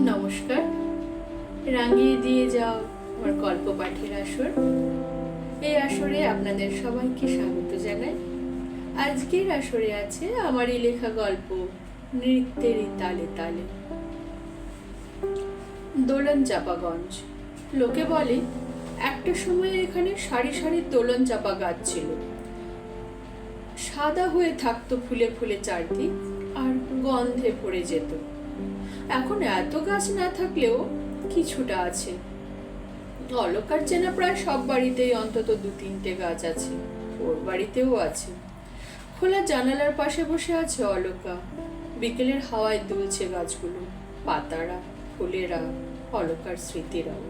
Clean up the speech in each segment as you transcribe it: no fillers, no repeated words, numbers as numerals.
নমস্কার, রাঙিয়ে দিয়ে যাও আমার গল্প পাঠের আসর। এই আসরে আপনাদের সবাইকে স্বাগত জানাই। আজকের আসরে আছে আমারই লেখা গল্প নৃত্যেরই তালে তালে। দোলন চাপাগঞ্জ। লোকে বলে একটা সময় এখানে সারি সারি দোলন চাপা গাছ ছিল। সাদা হয়ে থাকতো ফুলে ফুলে চারদিক, আর গন্ধে ভরে যেত। এখন এত গাছ না থাকলেও কিছুটা আছে। অলকার চেনা প্রায় সব বাড়িতেই অন্তত 2-3টে গাছ আছে। ওর বাড়িতেও আছে। খোলা জানালার পাশে বসে আছে অলকা। বিকেলের হাওয়ায় দুলছে গাছগুলো, পাতারা, ফুলেরা, অলকার স্মৃতিরাও।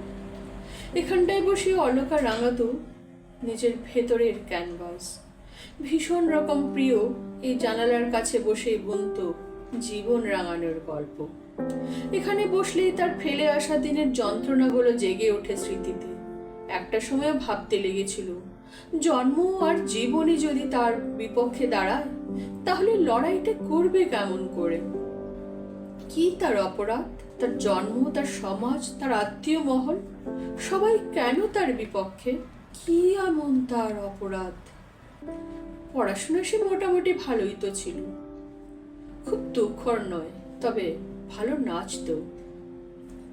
এখানটায় বসে অলকা রাঙাতো নিজের ভেতরের ক্যানভাস। ভীষণ রকম প্রিয় এই জানালার কাছে বসে বুনতো জীবন রাঙানোর গল্প। এখানে বসলেই তার ফেলে আসা দিনের যন্ত্রণাগুলো জেগে ওঠে স্মৃতিতে। একটা সময় ভাবতে লেগেছিল, জন্ম আর জীবনই যদি তার বিপক্ষে দাঁড়ায়, তাহলে লড়াইটা করবে কেমন করে? কি তার অপরাধ? তার জন্ম, তার সমাজ, তার আত্মীয় মহল সবাই কেন তার বিপক্ষে? কি এমন তার অপরাধ? পড়াশোনা সে মোটামুটি ভালোই তো ছিল, খুব দুঃখর নয়, তবে ভালো নাচতো,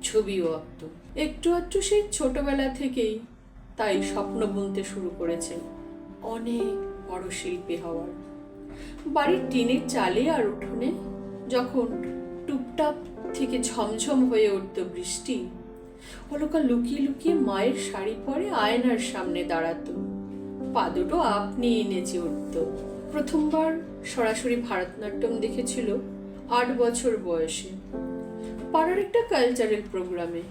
ছবিও আঁকতো। একটু একটু সেই ছোটবেলা থেকেই তাই স্বপ্ন বুনতে শুরু করেছেন অনেক বড় শিল্পী হওয়ার। বাড়ির টিনের চালে আর উঠোনে যখন টুপটাপ থেকে ঝমঝম হয়ে উঠত বৃষ্টি, অলকা লুকিয়ে লুকিয়ে মায়ের শাড়ি পরে আয়নার সামনে দাঁড়াতো, পা দুটো আপনি নেচে উঠত। প্রথমবার সরাসরি ভারতনাট্যম দেখেছিল 8 বছর বয়সে, পাড়ার একটা কালচারাল প্রোগ্রামে।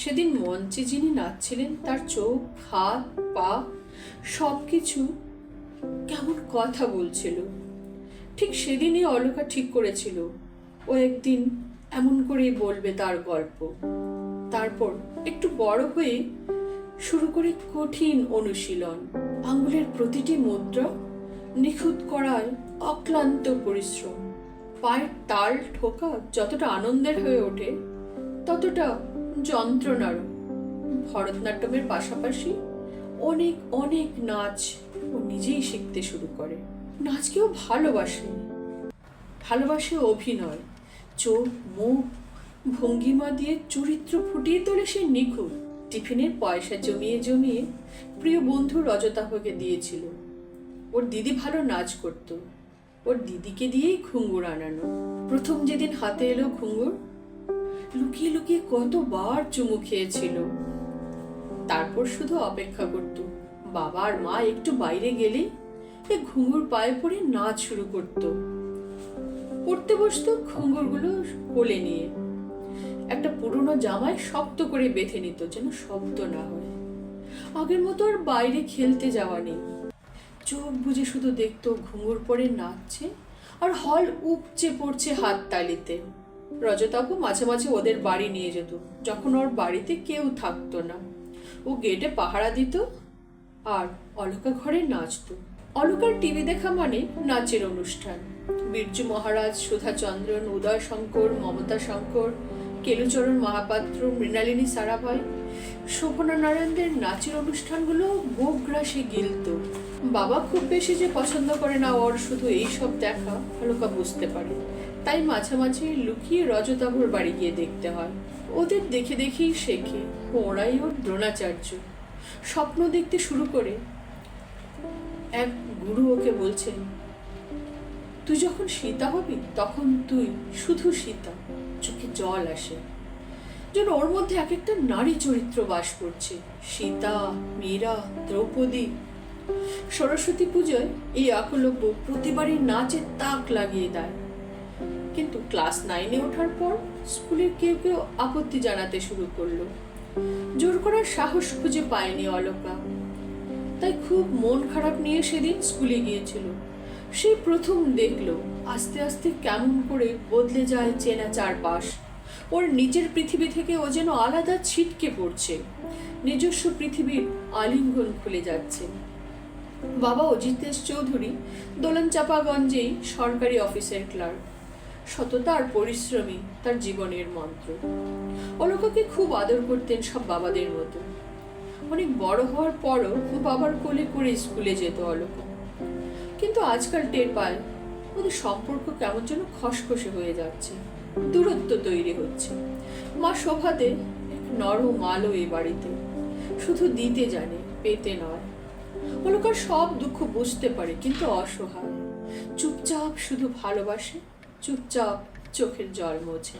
সেদিন মঞ্চে যিনি নাচছিলেন, তার চোখ, হাত, পা সবকিছু কেমন কথা বলছিল। ঠিক সেদিনই অলকা ঠিক করেছিল ও একদিন এমন করেই বলবে তার গল্প। তারপর একটু বড় হয়ে শুরু করে কঠিন অনুশীলন। আঙ্গুলের প্রতিটি মুদ্রা নিখুঁত করায় অক্লান্ত পরিশ্রম। পায়ের তাল ঠোকা যতটা আনন্দের হয়ে ওঠে, ততটা যন্ত্রণারও। ভরতনাট্যমের পাশাপাশি অনেক অনেক নাচ ও নিজেই শিখতে শুরু করে। নাচকেও ভালোবাসে অভিনয়। চোখ, মুখ, ভঙ্গিমা দিয়ে চরিত্র ফুটিয়ে তোলে সে নিখুঁত। টিফিনের পয়সা জমিয়ে জমিয়ে প্রিয় বন্ধু রজতাভকে দিয়েছিল। ওর দিদি ভালো নাচ করত, ওর দিদিকে দিয়েই ঘুঙুর আনানো। প্রথম যেদিন হাতে এলো ঘুঙুর, লুকিয়ে লুকিয়ে কতবার চুমু খেয়েছিল। তারপর শুধু অপেক্ষা করত বাবা আর মা একটু বাইরে গেলে এ ঘুঙুর পায়ে পড়ে নাচ শুরু করত। পড়তে বসতো ঘুঙুরগুলো কোলে নিয়ে। একটা পুরনো জামায় শক্ত করে বেঁধে নিত যেন শব্দ না হয়। আগের মতো আর বাইরে খেলতে যাওয়া নেই। চোখ বুজে শুধু দেখতো ঘুঙুর পরে নাচছে আর হল উপচে পড়ছে হাত তালিতে। রজতাভ মাঝে মাঝে ওদের বাড়ি নিয়ে যেত যখন ওর বাড়িতে কেউ থাকতো না। ও গেটে পাহারা দিত আর অলকা ঘরে নাচতো। অলকার টিভি দেখা মানে নাচের অনুষ্ঠান। বীরজু মহারাজ, সুধাচন্দ্রন, উদয় শঙ্কর, মমতা শঙ্কর, কেলুচরণ মহাপাত্র, মৃণালিনী সারাভাই, শোভনা নারায়ণদের নাচের অনুষ্ঠানগুলো গোগ্রাসে গিলত। বাবা খুব বেশি যে পছন্দ করে না ওর শুধু এইসব দেখা, অলকা বুঝতে পারে। তাই মাঝে মাঝে লুকিয়ে রজতাভর বাড়ি গিয়ে দেখতে হয়। ওদের দেখে দেখেই শেখে। ওরাই ওর দ্রোণাচার্য। স্বপ্ন দেখতে শুরু করে এক গুরু ওকে বলছেন, তুই যখন সীতা হবি তখন তুই শুধু সীতা। চোখে জল আসে, যেন ওর মধ্যে এক একটা নারী চরিত্র বাস করছে। সীতা, মীরা, দ্রৌপদী। সরস্বতী পুজোয় এই একলব্য প্রতিবারই নাচে তাক লাগিয়ে দেয়। কিন্তু ক্লাস 9-এ ওঠার পর স্কুলের কেউ কেউ আপত্তি জানাতে শুরু করলো। জোর করার সাহস খুঁজে পায়নি অলকা। তাই খুব মন খারাপ নিয়ে সেদিন স্কুলে গিয়েছিল। সেই প্রথম দেখলো আস্তে আস্তে কেমন করে বদলে যায় চেনা চারপাশ। ওর নিজের পৃথিবী থেকে ও যেন আলাদা ছিটকে পড়ছে। নিজস্ব পৃথিবীর আলিঙ্গন খুলে যাচ্ছে। বাবা অজিতেশ চৌধুরী দোলন চাপাগঞ্জেই সরকারি অফিসের ক্লার্ক। সততা আর পরিশ্রমী তার জীবনের মন্ত্র। অলকাকে খুব আদর করতেন সব বাবাদের মতো। অনেক বড় হওয়ার পরও বাবার কোলে করে স্কুলে যেত অলকা। কিন্তু আজকাল টের পায় ওদের সম্পর্ক কেমন যেন খসখসে হয়ে যাচ্ছে, দূরত্ব তৈরি হচ্ছে। মা শোভাতে এক নরম আলো এই বাড়িতে, শুধু দিতে জানে, পেতে নয়। অলকার সব দুঃখ বুঝতে পারে, কিন্তু অসহায়, চুপচাপ শুধু ভালোবাসে, চুপচাপ চোখের জল মোছে।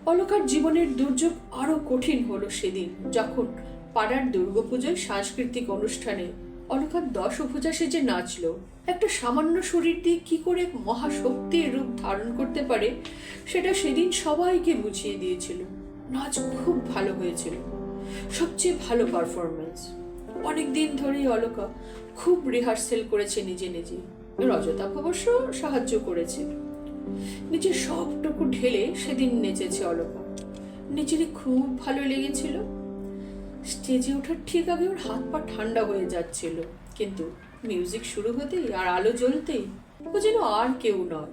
অলকার জীবনের দুর্যোগ আরো কঠিন হলো সেদিন যখন পাড়ার দুর্গাপুজোয় সাংস্কৃতিক অনুষ্ঠানে অলকার দশভুজা সেজে নাচলো। একটা সামান্য শরীর দিয়ে কি করে মহাশক্তির রূপ ধারণ করতে পারে সেটা সেদিন সবাইকে বুঝিয়ে দিয়েছিল। নাচ খুব ভালো হয়েছিল, সবচেয়ে ভালো পারফরমেন্স। অনেকদিন ধরেই অলকা খুব রিহার্সেল করেছে নিজে নিজে। রজতাভ অবশ্য সাহায্য করেছে। নিজের সবটুকু ঢেলে সেদিন নেচেছে অলকা। নিজেরই খুব ভালো লেগেছিল। স্টেজে ওঠার ঠিক আগে ওর হাত পা ঠান্ডা হয়ে যাচ্ছিল, কিন্তু মিউজিক শুরু হতেই আর আলো জ্বলতেই ও যেন আর কেউ নয়,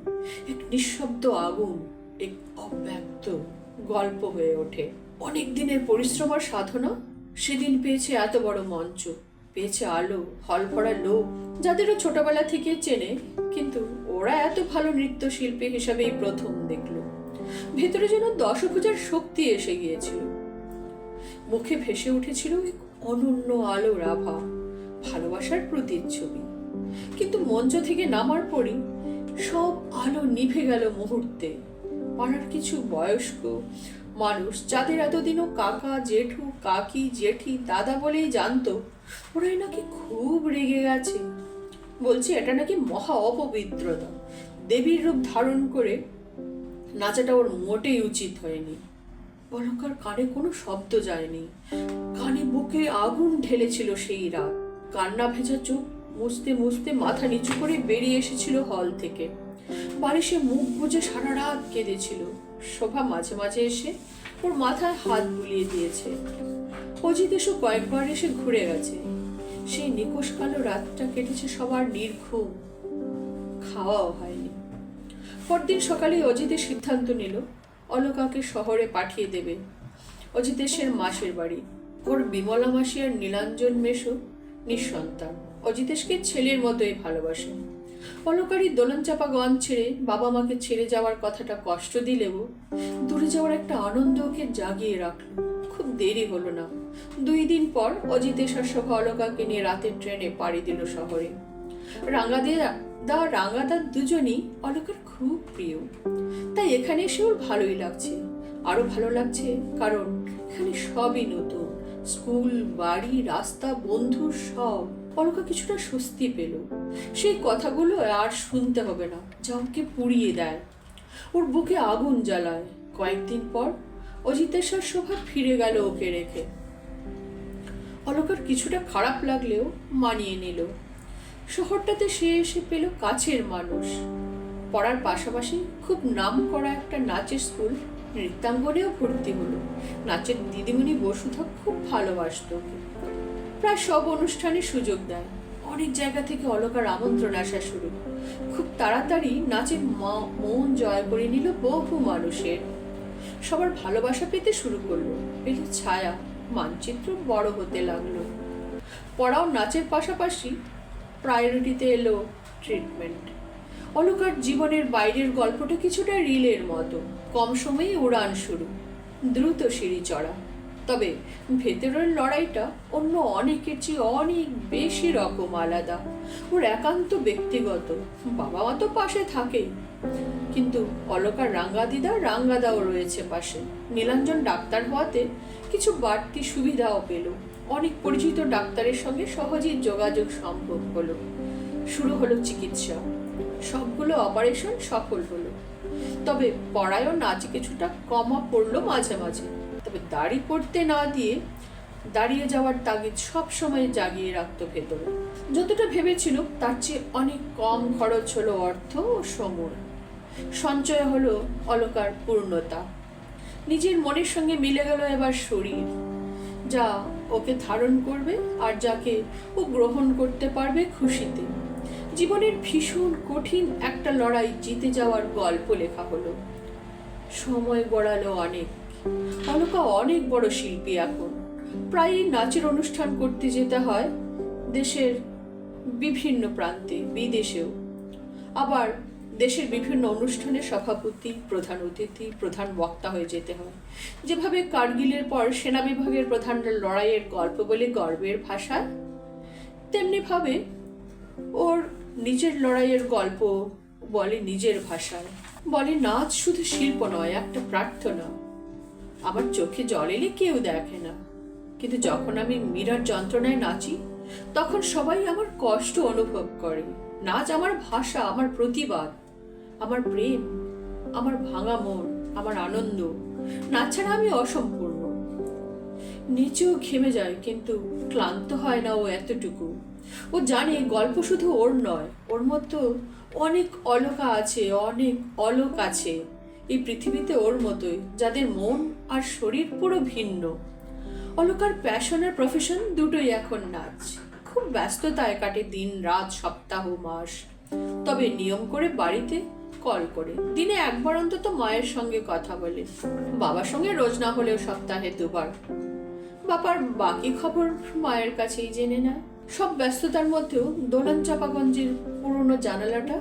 এক নিঃশব্দ আগুন, এক অব্যক্ত গল্প হয়ে ওঠে। অনেক দিনের পরিশ্রম আর সাধনা সেদিন পেয়েছে এত বড় মঞ্চ, পেয়েছে আলো, হল ভরা লোক যাদেরও ছোটবেলা থেকে চেনে, কিন্তু ওরা এত ভালো নৃত্যশিল্পী হিসাবেই প্রথম দেখলো। ভেতরে যেন দশভুজার শক্তি এসে গিয়েছিল। মুখে ভেসে উঠেছিল এক অনন্য আলোর আভা, ভালোবাসার প্রতিচ্ছবি। কিন্তু মঞ্চ থেকে নামার পরই সব আলো নিভে গেল মুহূর্তে। পাড়ার কিছু বয়স্ক মানুষ যাদের এতদিনও কাকা, জেঠু, কাকি, জেঠি, দাদা বলেই জানতো, ওরাই নাকি খুব রেগে গেছে। বলছে এটা নাকি মহা অপবিত্রতা, দেবীর রূপ ধারণ করে নাচাটা ওর মোটেই উচিত হয়নি। অলকার কানে কোনো শব্দ যায়নি, কানে বুকে আগুন ঢেলেছিল সেই রাত। কান্না ভেজা চোখ মুছতে মুছতে মাথা নিচু করে বেরিয়ে এসেছিল হল থেকে। বালিশে মুখ বুজে সারা রাত কেঁদেছিল। শোভা মাঝে মাঝে এসে ওর মাথায় হাত বুলিয়ে দিয়েছে। অজিত এসে কয়েকবার এসে ঘুরে গেছে। সেই নিকোষ কালো রাতটা কেটেছে সবার নির্ঘুম, খাওয়াও হয়নি। পরদিন সকালে অজিতের সিদ্ধান্ত নিল অলকাকে শহরে পাঠিয়ে দেবে। অজিতেশের মাসের বাড়ি। ওর বিমলা মাসি আর নীলাঞ্জন মেশো নিঃসন্তান, অজিতেশকে ছেলের মতোই ভালোবাসে। অলকারই দোলনচাপা গঞ্জ ছেড়ে বাবা মাকে ছেড়ে যাওয়ার কথাটা কষ্ট দিলেও দূরে যাওয়ার একটা আনন্দ ওকে জাগিয়ে রাখলো। খুব দেরি হলো না। 2 দিন পর অজিতেশ আর শোভা অলকাকে নিয়ে রাতের ট্রেনে পাড়ি দিল শহরে। রাঙাদা দুজনই অলকার খুব প্রিয়, তাই এখানে এসে ওর ভালোই লাগছে। আরো ভালো লাগছে কারণ এখানে সবই নতুন, স্কুল, বাড়ি, রাস্তা, বন্ধু, সব। অলকা কিছুটা স্বস্তি পেল। সেই কথাগুলো আর শুনতে হবে না যা ওকে পুড়িয়ে দেয়, ওর বুকে আগুন জ্বালায়। কয়েকদিন পর অজিতেশ্বর শোভা ফিরে গেল ওকে রেখে। অলকার কিছুটা খারাপ লাগলেও মানিয়ে নিল। শহরটাতে সে এসে পেল কাছের মানুষ। পড়ার পাশাপাশি খুব নাম করা একটা নাচের স্কুল নৃত্যাঙ্গনেও ভর্তি হলো। নাচের দিদিমণি বসুধা খুব ভালোবাসত ওকে, প্রায় সব অনুষ্ঠানে সুযোগ দেয়। অনেক জায়গা থেকে অলকার আমন্ত্রণ আসা শুরু। খুব তাড়াতাড়ি নাচের মন জয় করে নিল বহু মানুষের। সবার ভালোবাসা পেতে শুরু করলো, পেল ছায়া, মানচিত্র বড় হতে লাগলো। পড়াও নাচের পাশাপাশি প্রায়োরিটিতে এলো ট্রিটমেন্ট। অলকার জীবনের বাইরের গল্পটা কিছুটা রিলের মতো, কম সময়ে উড়ান শুরু, দ্রুত সিঁড়ি চড়া। তবে ভেতরের লড়াইটা অন্য অনেকের চেয়ে অনেক বেশি রকম আলাদা। ওর একান্ত ব্যক্তিগত। বাবা মা তো পাশে থাকেই, কিন্তু অলকার রাঙ্গাদাও রয়েছে পাশে। নীলাঞ্জন ডাক্তার হওয়াতে কিছু বাড়তি সুবিধাও পেল। অনেক পরিচিত ডাক্তারের সঙ্গে সহজেই যোগাযোগ সম্ভব হলো। শুরু হলো চিকিৎসা। সবগুলো অপারেশন সফল হলো। তবে পড়ায়ও নাচে কিছুটা কমা পড়লো মাঝে মাঝে। তবে দাড়ি পড়তে না দিয়ে দাঁড়িয়ে যাওয়ার তাগিদ সবসময় জাগিয়ে রাখতো ভেতরে। যতটা ভেবেছিল তার চেয়ে অনেক কম খরচ হলো অর্থ ও সময়। সঞ্চয় হলো অলকার পূর্ণতা। নিজের মনের সঙ্গে মিলে গেল এবার শরীর, যা ওকে ধারণ করবে আর যাকে ও গ্রহণ করতে পারবে খুশিতে। জীবনের ভীষণ কঠিন একটা লড়াই জিতে যাওয়ার গল্প লেখা হলো। সময় গড়ালো অনেক। অলকা অনেক বড় শিল্পী এখন। প্রায়ই নাচের অনুষ্ঠান করতে যেতে হয় দেশের বিভিন্ন প্রান্তে, বিদেশেও। আবার দেশের বিভিন্ন অনুষ্ঠানের সভাপতি, প্রধান অতিথি, প্রধান বক্তা হয়ে যেতে হয়। যেভাবে কার্গিলের পর সেনা বিভাগের প্রধানরা লড়াইয়ের গল্প বলে গর্বের ভাষায়, তেমনি ভাবে ওর নিজের লড়াইয়ের গল্প বলে নিজের ভাষায়। বলে নাচ শুধু শিল্প নয়, একটা প্রার্থনা। আমার চোখে জল এলে কেউ দেখে না, কিন্তু যখন আমি মীরার যন্ত্রণায় নাচি তখন সবাই আমার কষ্ট অনুভব করে। নাচ আমার ভাষা, আমার প্রতিবাদ, আমার প্রেম, আমার ভাঙা মন, আমার আনন্দ। নাচ ছাড়া আমি অসম্পূর্ণ। নিচেও ঘেমে যায়, কিন্তু ক্লান্ত হয় না ও এতটুকু। ও জানে গল্প শুধু ওর নয়, ওর মতো অনেক অলকা আছে, অনেক অলোক আছে এই পৃথিবীতে ওর মতোই, যাদের মন আর শরীর পুরো ভিন্ন। অলকার প্যাশন আর প্রফেশন দুটোই এখন নাচ। খুব ব্যস্ততায় কাটে দিন রাত, সপ্তাহ মাস। তবে নিয়ম করে বাড়িতে কল করে দিনে একবার অন্তত মায়ের সঙ্গে কথা বলে। বাবার সঙ্গে রোজ না হলেও সপ্তাহে দুবার। বাবার বাকি খবর মায়ের কাছেই জেনে নেয়। সব ব্যস্ততার মধ্যেও দোলন চাপাগঞ্জের পুরনো জানালাটা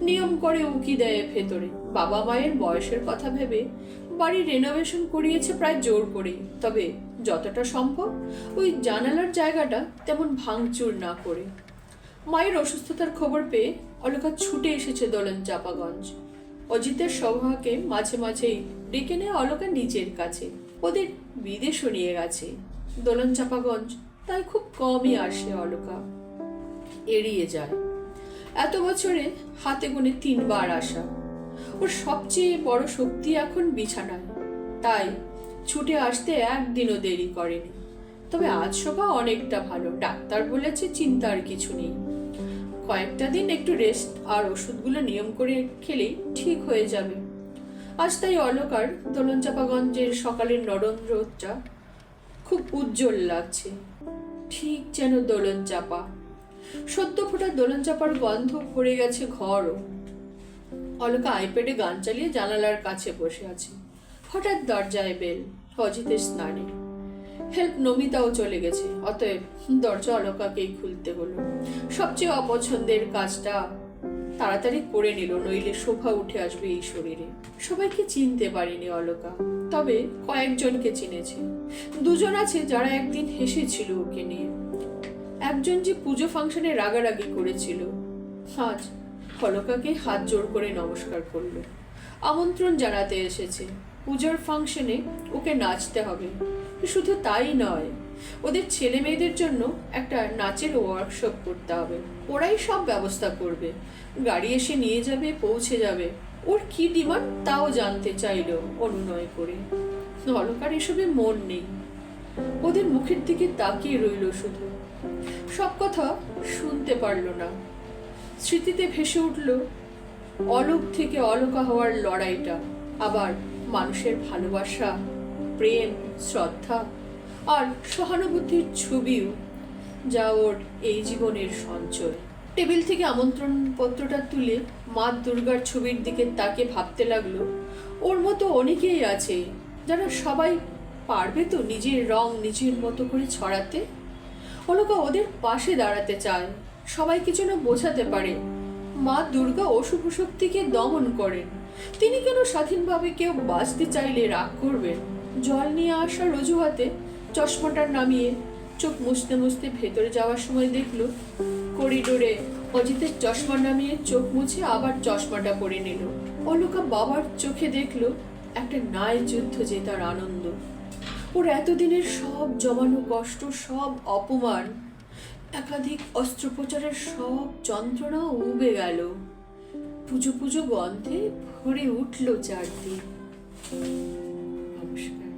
নিয়ম করে উকি দেয় ভেতরে। বাবা মায়ের বয়সের কথা ভেবে বাড়ি রেনোভেশন করিয়েছে প্রায় জোর করে, তবে যতটা সম্ভব ওই জানালার জায়গাটা তেমন ভাঙচুর না করে। মায়ের অসুস্থতার খবর পেয়ে অলকা ছুটে এসেছে দোলন চাপাগঞ্জ। অজিতের সভাকে মাঝে মাঝেই ডেকে নেয় অলকা নিজের কাছে। ওদের বিদেশও নিয়ে গেছে। দোলন চাপাগঞ্জ তাই খুব কমই আসে অলকা, এড়িয়ে যায়। এত বছরে হাতে গুনে 3 বার আসা। ওর সবচেয়ে বড় শক্তি এখন বিছানায়, তাই ছুটে আসতে একদিনও দেরি করেনি। তবে আজ সভা অনেকটা ভালো। ডাক্তার বলেছে চিন্তার কিছু নেই। কয়েকটা দিন একটু রেস্ট আর ওষুধগুলো নিয়ম করে খেলেই ঠিক হয়ে যাবে। আজ তাই অলকার দোলন চাপাগঞ্জের সকালের নরম রোদটা খুব উজ্জ্বল লাগছে, ঠিক যেন দোলন চাপা। সদ্য ফোটা দোলন চাপার গন্ধ ভরে গেছে ঘরও। অলকা আইপ্যাডে গান চালিয়ে জানালার কাছে বসে আছে। হঠাৎ দরজায় বেল। অজিতের স্নানে। হেল্প নমিতাও চলে গেছে, অতএব দরজা অলকাকেই খুলতে হলো। সবচেয়ে অপছন্দের কাজটা তাড়াতাড়ি করে নিল, নইলে শোভা উঠে আসবে এই শরীরে। সবাইকে চিনতে পারিনি অলকা, তবে কয়েকজনকে চিনেছে। 2 জন আছে যারা একদিন হেসেছিল ওকে নিয়ে। একজন যে পুজো ফাংশনে রাগারাগি করেছিল, আজ অলকাকে হাত জোর করে নমস্কার করলো। আমন্ত্রণ জানাতে এসেছে। পুজোর ফাংশনে ওকে নাচতে হবে। শুধু তাই নয়, ওদের ছেলে মেয়েদের জন্য একটা নাচের ওয়ার্কশপ করতে হবে। ওরাই সব ব্যবস্থা করবে, গাড়ি এসে নিয়ে যাবে, পৌঁছে যাবে। ওর কি ডিমান্ড তাও জানতে চাইল অনুনয় করে। অলকার এসবে মন নেই। ওদের মুখের দিকে তাকিয়ে রইল শুধু। সব কথা শুনতে পারল না। স্মৃতিতে ভেসে উঠল অলোক থেকে অলকা হওয়ার লড়াইটা। আবার মানুষের ভালোবাসা, প্রেম, শ্রদ্ধা আর সহানুভূতির ছবিও, যা ওর এই জীবনের সঞ্চয়। টেবিল থেকে আমন্ত্রণ পত্রটা তুলে মা দুর্গার ছবির দিকে তাকে ভাবতে লাগলো, ওর মতো অনেকেই আছে যারা সবাই পারবে তো নিজের রং নিজের মতো করে ছড়াতে। অলকা ওদের পাশে দাঁড়াতে চায়, সবাইকে যেন বোঝাতে পারে মা দুর্গা অশুভ শক্তিকে দমন করেন। তিনি কেন স্বাধীনভাবে কেউ বাঁচতে চাইলে রাগ করবেন? জল নিয়ে আসার অজুহাতে চশমাটা নামিয়ে চোখ মুছতে মুছতে ভেতরে যাওয়ার সময় দেখলো করিডোরে অজিতের চশমা নামিয়ে চোখ মুছে আবার চশমাটা পরে নিল। অলকা বাবার চোখে দেখলো একটা ন্যায় যুদ্ধ জেতার আনন্দ। ওর এতদিনের সব জমানো কষ্ট, সব অপমান, একাধিক অস্ত্রোপচারের সব যন্ত্রণা উবে গেল। পুজো পুজো গন্ধে ভরে উঠল চারদিক। নমস্কার।